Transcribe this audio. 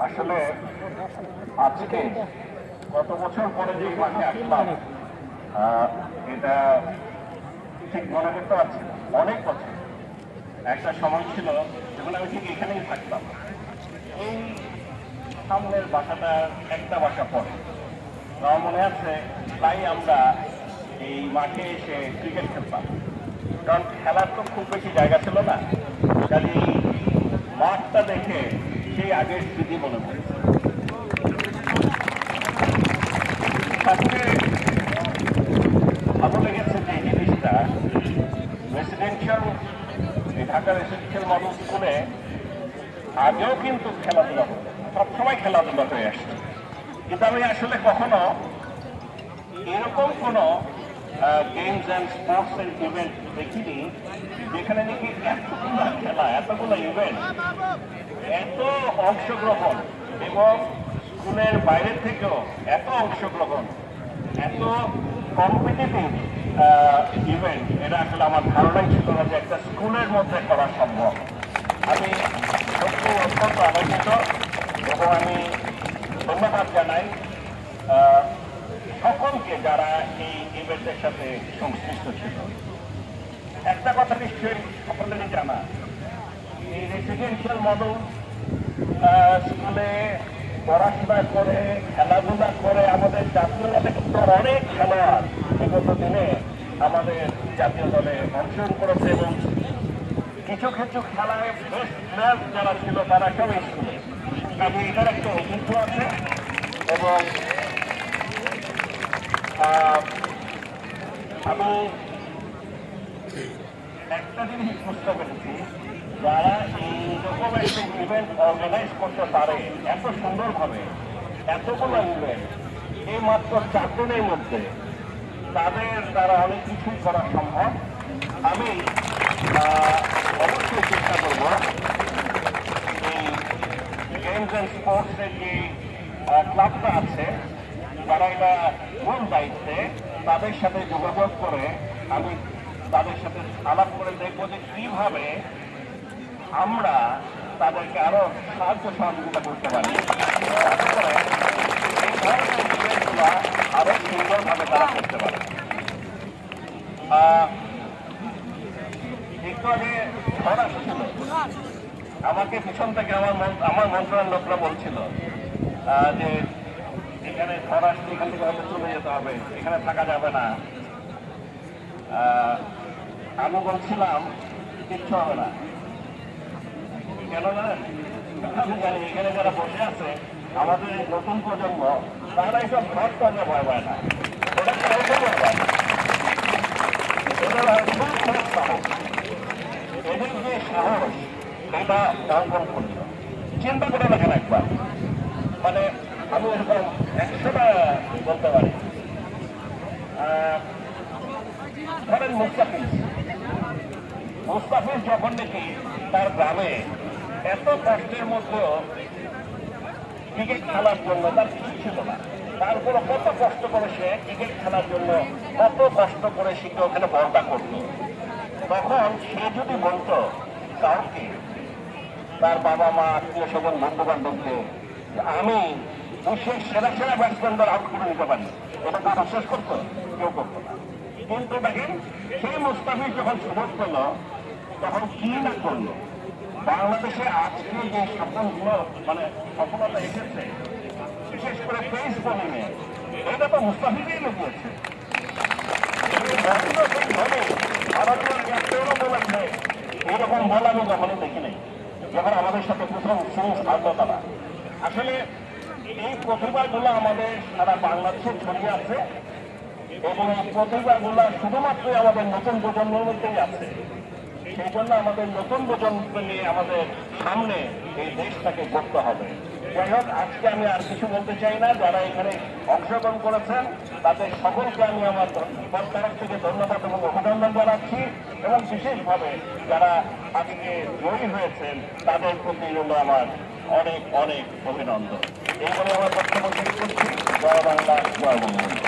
আসলে আজকে কত বছর পরে যে মাঠে আসলাম এটা ঠিক মনে করতে পারছি না। অনেক বছর একটা সময় ছিল যখন আমি ঠিক এখানেই থাকতাম। এই সামনের বাসাটা একটা বাসা পরে আমার মনে আছে, তাই আমরা এই মাঠে এসে ক্রিকেট খেলতাম। কারণ খেলার তো খুব বেশি জায়গা ছিল না, খালি মাঠটা দেখে সেই আগের স্মৃতি মনে পড়েছে। ভালো লেগেছে যে জিনিসটা রেসিডেন্সিয়াল ঢাকা রেসিডেন্সিয়াল মডেল স্কুলে আগেও কিন্তু খেলাধুলা হতো, সবসময় খেলাধুলা হয়ে আসছে, কিন্তু আমি আসলে কখনো এরকম কোনো গেমস অ্যান্ড স্পোর্টস এর ইভেন্ট দেখিনি যেখানে নাকি এতগুলো খেলা, এতগুলো ইভেন্ট, এত অংশগ্রহণ এবং স্কুলের বাইরে থেকেও এত অংশগ্রহণ, এত কম্পিটিটিভ ইভেন্ট, এটা আসলে আমার ধারণাই ছিল না যে একটা স্কুলের মধ্যে করা সম্ভব। আমি সত্যি অত্যন্ত আনন্দিত এবং আমি ধন্যবাদ জানাই সকলকে যারা এই ইভেন্টের সাথে সংশ্লিষ্ট ছিল। একটা কথা নিশ্চয়ই সকলেরই জানা, এই রেসিডেন্সিয়াল মডেল স্কুলে পড়াশোনা করে খেলাধুলা করে আমাদের জাতীয় দলে অনেক খেলোয়াড় বিগত দিনে আমাদের জাতীয় দলে অংশগ্রহণ করেছে এবং কিছু কিছু খেলায় বেস্ট প্লেয়ার যারা ছিল তারা সব স্কুলে। কাজে এটার একটা ঐতিহ্য আছে এবং আমি একটা জিনিস বুঝতে পেরেছি, যারা এইরকম একটা ইভেন্ট অর্গানাইজ করতে পারে এত সুন্দরভাবে, এতগুলো ইভেন্ট এই মাত্র 4 দিনের মধ্যে, তাদের দ্বারা অনেক কিছুই করা সম্ভব। আমি অবশ্যই চেষ্টা করব এই গেমস অ্যান্ড স্পোর্টসের যে ক্লাবটা আছে, যারা এটা মূল দায়িত্বে, তাদের সাথে যোগাযোগ করে আমি তাদের সাথে আলাপ করে দেখবো যে কিভাবে আমরা তাদেরকে আরো সাহায্য সহযোগিতা করতে পারি, এই ধরনের ইভেন্টগুলো আরো সুন্দরভাবে তারা করতে পারে। একটু আগে ঝড় আসছিল, আমাকে পিছন থেকে আমার মন্ত্রণালয়ের লোকরা বলছিল যে এখানে ঝড় আসছে, এখান থেকে হয়তো চলে যেতে হবে, এখানে থাকা যাবে না। আমি বলছিলাম কিচ্ছু হবে না, কেন জানেন? আমি জানি এখানে যারা বসে আছে আমাদের নতুন প্রজন্ম, তারা এইসব ঝড় টানে ভয় পায় না, ওরা কাউকে ভয় পায় না, এদের যে সাহস এটা অঙ্কন করল। চিন্তা করে দেখেন একবার, মানে আমি এরকম 100টা বলতে পারি। ধরেন মুস্তাফিজ যখন নাকি তার গ্রামে এত কষ্টের মধ্যেও ক্রিকেট খেলার জন্য তার কিছু ছিল না, তারপরে কত কষ্ট করে সে ক্রিকেট খেলার জন্য কত কষ্ট করে সে ওখানে বলটা করত, তখন সে যদি বলতো কাউকে, তার বাবা মা, আত্মীয় স্বজন, বন্ধু বান্ধবকে, আমি বিশ্বের সেরা সেরা ব্যাটসম্যানদের আউট করে নিতে পারি, এটা তার বিশ্বাস করতো? কেউ করতো না। কিন্তু দেখেন সেই মুস্তাফিজ যখন সুযোগ পেল তখন কি না করলো। বাংলাদেশে আজকে যে সফলগুলো, মানে সফলতা এসেছে, বিশেষ করে পেস বোলিংয়ে, এটা তো মুস্তাফিজই লুকিয়েছে। ভারতীয় ক্যাপ্টেনও বলেছে এরকম বল আমি কখনো দেখি নাই, যখন আমাদের সাথে প্রথম সিরিজ হারলো তারা। আসলে এই প্রতিভাগুলো আমাদের সারা বাংলাদেশে ছড়িয়ে আছে এবং এই প্রতিভাগুলো শুধুমাত্রই আমাদের নতুন প্রজন্মের মধ্যেই আছে। সেই জন্য আমাদের নতুন প্রজন্মকে নিয়ে আমাদের সামনে এই দেশটাকে গড়তে হবে। যাই হোক, আজকে আমি আর কিছু বলতে চাই না। যারা এখানে অংশগ্রহণ করেছেন তাদের সকলকে আমি আমার তরফ থেকে ধন্যবাদ এবং অভিনন্দন জানাচ্ছি এবং বিশেষভাবে যারা আজকে জয়ী হয়েছেন তাদের প্রতি হলো আমার অনেক অনেক অভিনন্দন। এই বলে আমার বক্তব্য শেষ করছি। জয় বঙ্গবন্ধু।